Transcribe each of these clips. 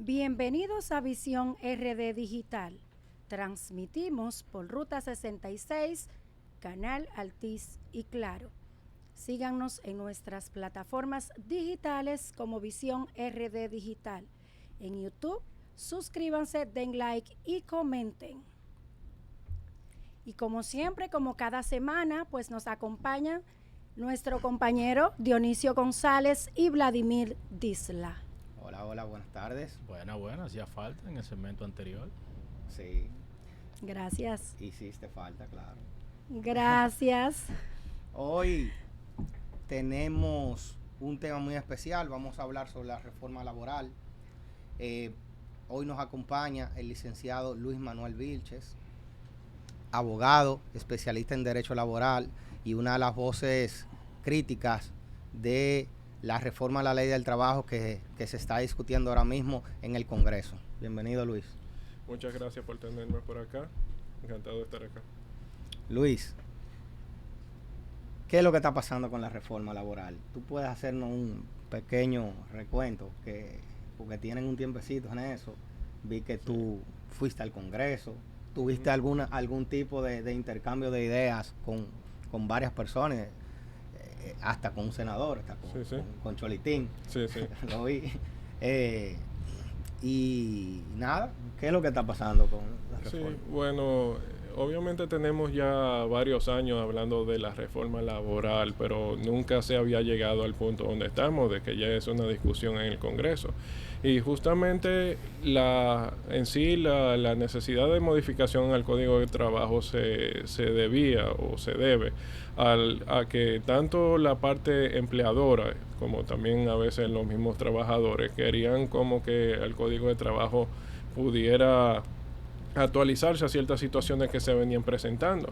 Bienvenidos a Visión RD Digital. Transmitimos por Ruta 66, Canal Altiz y Claro. Síganos en nuestras plataformas digitales como Visión RD Digital. En YouTube, suscríbanse, den like y comenten. Y como siempre, como cada semana, pues nos acompañan nuestro compañero Dionisio González y Vladimir Disla. Hola, buenas tardes. Buena, hacía falta en el segmento anterior. Sí. Gracias. Hiciste falta, claro. Gracias. Hoy tenemos un tema muy especial. Vamos a hablar sobre la reforma laboral. Hoy nos acompaña el licenciado Luis Manuel Vilches, abogado, especialista en derecho laboral y una de las voces críticas de la reforma a la ley del trabajo que se está discutiendo ahora mismo en el Congreso. Bienvenido, Luis. Muchas gracias por tenerme por acá. Encantado de estar acá. Luis, ¿qué es lo que está pasando con la reforma laboral? ¿Tú puedes hacernos un pequeño recuento? Porque tienen un tiempecito en eso. Vi que tú fuiste al Congreso. ¿Tuviste algún tipo de intercambio de ideas con varias personas? Hasta con un senador, hasta con Cholitín. Sí. Lo vi. Y nada, ¿qué es lo que está pasando con la reforma? Sí, bueno, obviamente tenemos ya varios años hablando de la reforma laboral, pero nunca se había llegado al punto donde estamos, de que ya es una discusión en el Congreso. Y justamente la necesidad de modificación al Código de Trabajo se debía o se debe a que tanto la parte empleadora como también a veces los mismos trabajadores querían como que el Código de Trabajo pudiera actualizarse a ciertas situaciones que se venían presentando.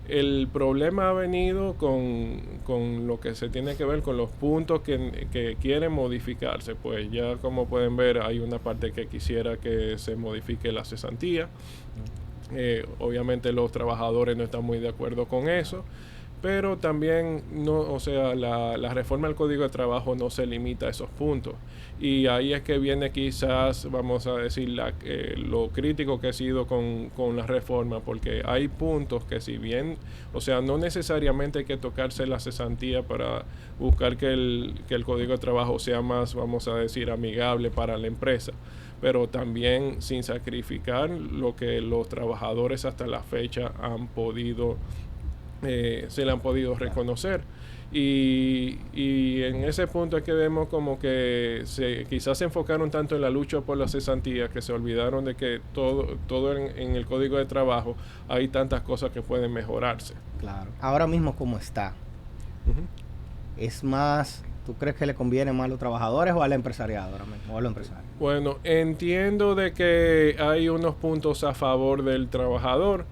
El problema ha venido con lo que se tiene que ver con los puntos que quieren modificarse. Pues ya como pueden ver hay una parte que quisiera que se modifique la cesantía. Obviamente los trabajadores no están muy de acuerdo con eso. Pero también la reforma al Código de Trabajo no se limita a esos puntos. Y ahí es que viene quizás, vamos a decir, lo crítico que ha sido con la reforma, porque hay puntos que si bien, no necesariamente hay que tocarse la cesantía para buscar que el Código de Trabajo sea más, vamos a decir, amigable para la empresa, pero también sin sacrificar lo que los trabajadores hasta la fecha han podido se le han podido reconocer. Y en ese punto es que vemos como que quizás se enfocaron tanto en la lucha por la cesantía que se olvidaron de que todo en el Código de Trabajo hay tantas cosas que pueden mejorarse. Claro. Ahora mismo, ¿cómo está? Es más, ¿tú crees que le conviene más a los trabajadores o al empresariado ahora mismo, o a los empresarios? Bueno, entiendo de que hay unos puntos a favor del trabajador,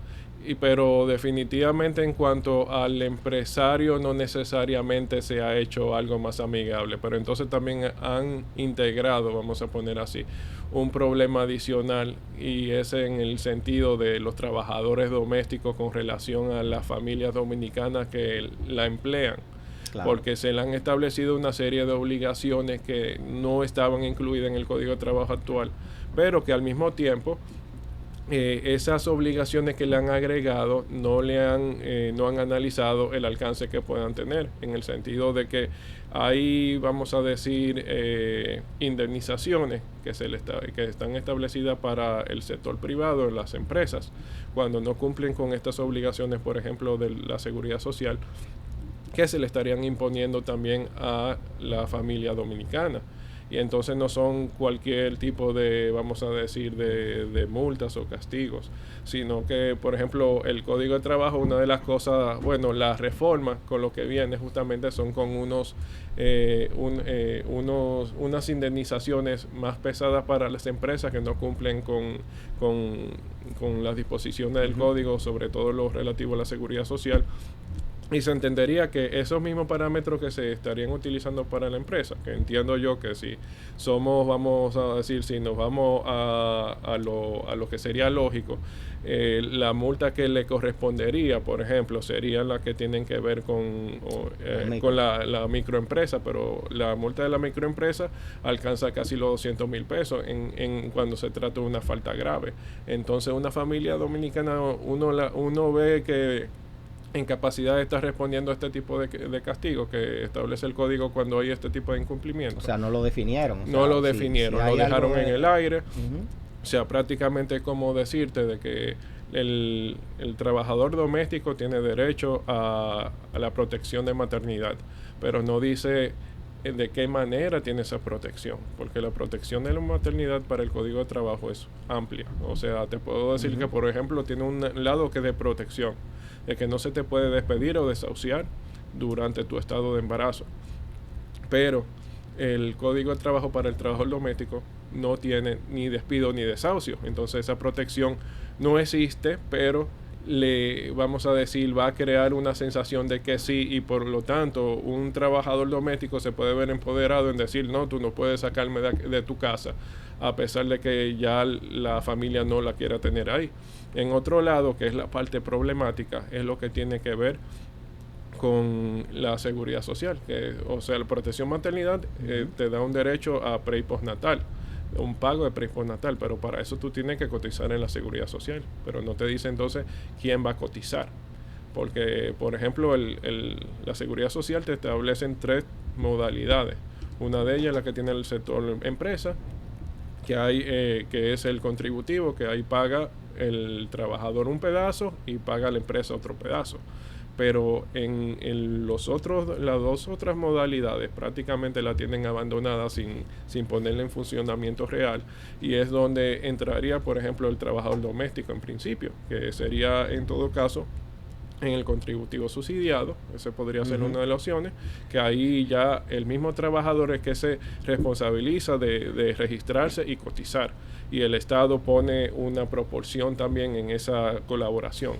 pero definitivamente en cuanto al empresario no necesariamente se ha hecho algo más amigable, pero entonces también han integrado, vamos a poner así, un problema adicional, y es en el sentido de los trabajadores domésticos con relación a las familias dominicanas que la emplean. Claro. Porque se le han establecido una serie de obligaciones que no estaban incluidas en el Código de Trabajo actual, pero que al mismo tiempo esas obligaciones que le han agregado no han analizado el alcance que puedan tener, en el sentido de que hay, vamos a decir, indemnizaciones que están establecidas para el sector privado, las empresas, cuando no cumplen con estas obligaciones, por ejemplo, de la seguridad social, que se le estarían imponiendo también a la familia dominicana. Y entonces no son cualquier tipo de, vamos a decir, de multas o castigos, sino que, por ejemplo, el Código de Trabajo, una de las cosas, la reforma con lo que viene justamente son con unas indemnizaciones más pesadas para las empresas que no cumplen con las disposiciones del Código, sobre todo lo relativo a la seguridad social. Y se entendería que esos mismos parámetros que se estarían utilizando para la empresa, que entiendo yo que si somos, vamos a decir, si nos vamos a lo que sería lógico, la multa que le correspondería, por ejemplo, sería la que tienen que ver con la microempresa, pero la multa de la microempresa alcanza casi los 200,000 pesos en cuando se trata de una falta grave. Entonces, una familia dominicana, uno ve que en capacidad de estar respondiendo a este tipo de castigo que establece el código cuando hay este tipo de incumplimiento. O sea, no lo definieron. No lo definieron, lo dejaron en el aire. Uh-huh. O sea, prácticamente es como decirte de que el trabajador doméstico tiene derecho a la protección de maternidad, pero no dice de qué manera tiene esa protección, porque la protección de la maternidad para el Código de Trabajo es amplia. O sea, te puedo decir Uh-huh. que, por ejemplo, tiene un lado que es de protección, de que no se te puede despedir o desahuciar durante tu estado de embarazo. Pero el Código de Trabajo para el trabajador doméstico no tiene ni despido ni desahucio. Entonces esa protección no existe, pero vamos a decir, va a crear una sensación de que sí, y por lo tanto un trabajador doméstico se puede ver empoderado en decir, no, tú no puedes sacarme de tu casa, a pesar de que ya la familia no la quiera tener ahí. En otro lado, que es la parte problemática, es lo que tiene que ver con la seguridad social, o sea, la protección maternidad te da un derecho a pre y postnatal, un pago de pre y postnatal, pero para eso tú tienes que cotizar en la seguridad social, pero no te dice entonces quién va a cotizar, porque por ejemplo la seguridad social te establece en 3 modalidades. Una de ellas es la que tiene el sector empresa, que es el contributivo, que ahí paga el trabajador un pedazo y paga la empresa otro pedazo. Pero en las 2 otras modalidades prácticamente la tienen abandonada sin ponerla en funcionamiento real, y es donde entraría, por ejemplo, el trabajador doméstico en principio, que sería en todo caso en el contributivo subsidiado. Ese podría ser una de las opciones, que ahí ya el mismo trabajador es que se responsabiliza de registrarse y cotizar, y el Estado pone una proporción también en esa colaboración.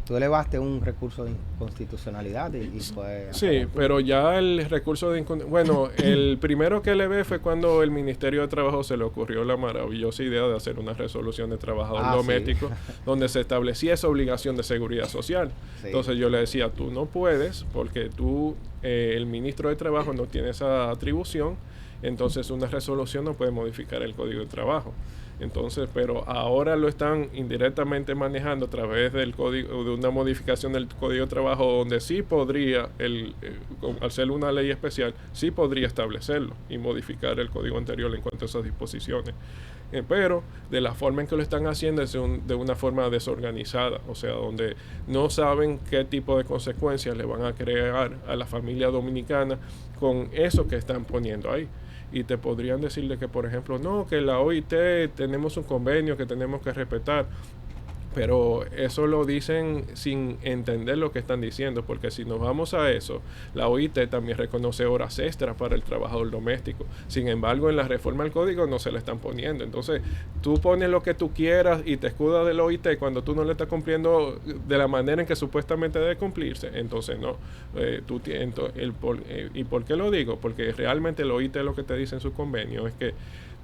Tú elevaste un recurso de inconstitucionalidad y fue... Sí, pero ya el recurso de... Bueno, el primero que elevé fue cuando el Ministerio de Trabajo se le ocurrió la maravillosa idea de hacer una resolución de trabajador doméstico, sí, donde se establecía esa obligación de seguridad social. Sí. Entonces yo le decía, tú no puedes, porque el ministro de Trabajo no tiene esa atribución, entonces una resolución no puede modificar el Código de Trabajo. Entonces, pero ahora lo están indirectamente manejando a través del código, de una modificación del Código de Trabajo, donde sí podría, al ser una ley especial, sí podría establecerlo y modificar el código anterior en cuanto a esas disposiciones. Pero de la forma en que lo están haciendo es de una forma desorganizada, o sea, donde no saben qué tipo de consecuencias le van a crear a la familia dominicana con eso que están poniendo ahí. Y te podrían decirle que, por ejemplo, no, que la OIT tenemos un convenio que tenemos que respetar, pero eso lo dicen sin entender lo que están diciendo, porque si nos vamos a eso, la OIT también reconoce horas extras para el trabajador doméstico. Sin embargo, en la reforma al código no se le están poniendo. Entonces, tú pones lo que tú quieras y te escudas del OIT cuando tú no le estás cumpliendo de la manera en que supuestamente debe cumplirse. Entonces, no. ¿Y por qué lo digo? Porque realmente el OIT lo que te dice en su convenio es que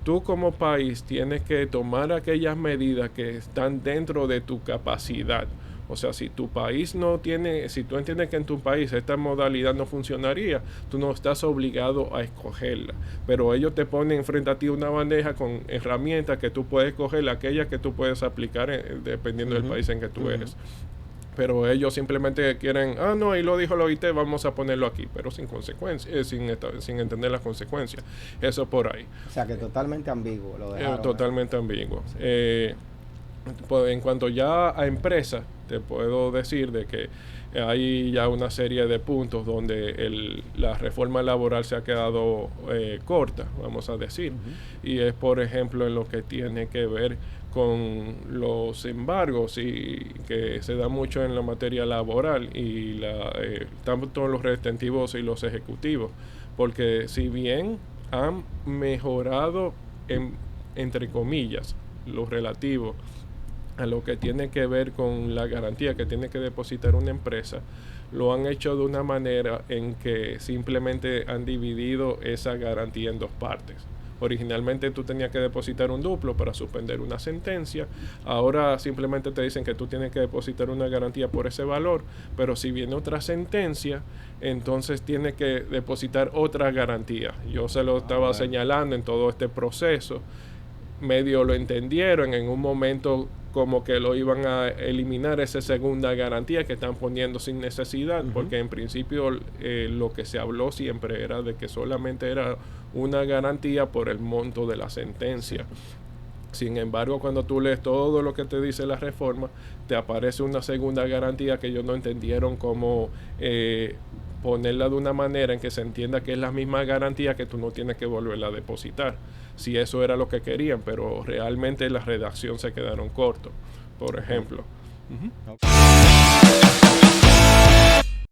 tú como país tienes que tomar aquellas medidas que están dentro de tu capacidad. O sea, si tu país no tiene, si tú entiendes que en tu país esta modalidad no funcionaría, tú no estás obligado a escogerla. Pero ellos te ponen frente a ti una bandeja con herramientas que tú puedes escoger, aquellas que tú puedes aplicar dependiendo del país en que tú eres. Pero ellos simplemente quieren, no, ahí lo dijo la OIT, vamos a ponerlo aquí, pero sin consecuencias, sin entender las consecuencias. Eso por ahí. O sea, que totalmente ambiguo lo dejaron. Totalmente ambiguo. Sí. Pues en cuanto ya a empresas, te puedo decir de que hay ya una serie de puntos donde la reforma laboral se ha quedado corta, vamos a decir. Y es, por ejemplo, en lo que tiene que ver con los embargos y que se da mucho en la materia laboral y tanto los retentivos y los ejecutivos, porque si bien han mejorado entre comillas lo relativo a lo que tiene que ver con la garantía que tiene que depositar una empresa, lo han hecho de una manera en que simplemente han dividido esa garantía en dos partes. Originalmente tú tenías que depositar un duplo para suspender una sentencia. Ahora simplemente te dicen que tú tienes que depositar una garantía por ese valor, pero si viene otra sentencia, entonces tienes que depositar otra garantía. Yo se lo estaba señalando en todo este proceso. Medio lo entendieron, en un momento como que lo iban a eliminar esa segunda garantía que están poniendo sin necesidad, porque en principio lo que se habló siempre era de que solamente era una garantía por el monto de la sentencia. Sin embargo, cuando tú lees todo lo que te dice la reforma, te aparece una segunda garantía que ellos no entendieron cómo ponerla de una manera en que se entienda que es la misma garantía, que tú no tienes que volverla a depositar, si eso era lo que querían, pero realmente la redacción se quedaron cortos, por ejemplo.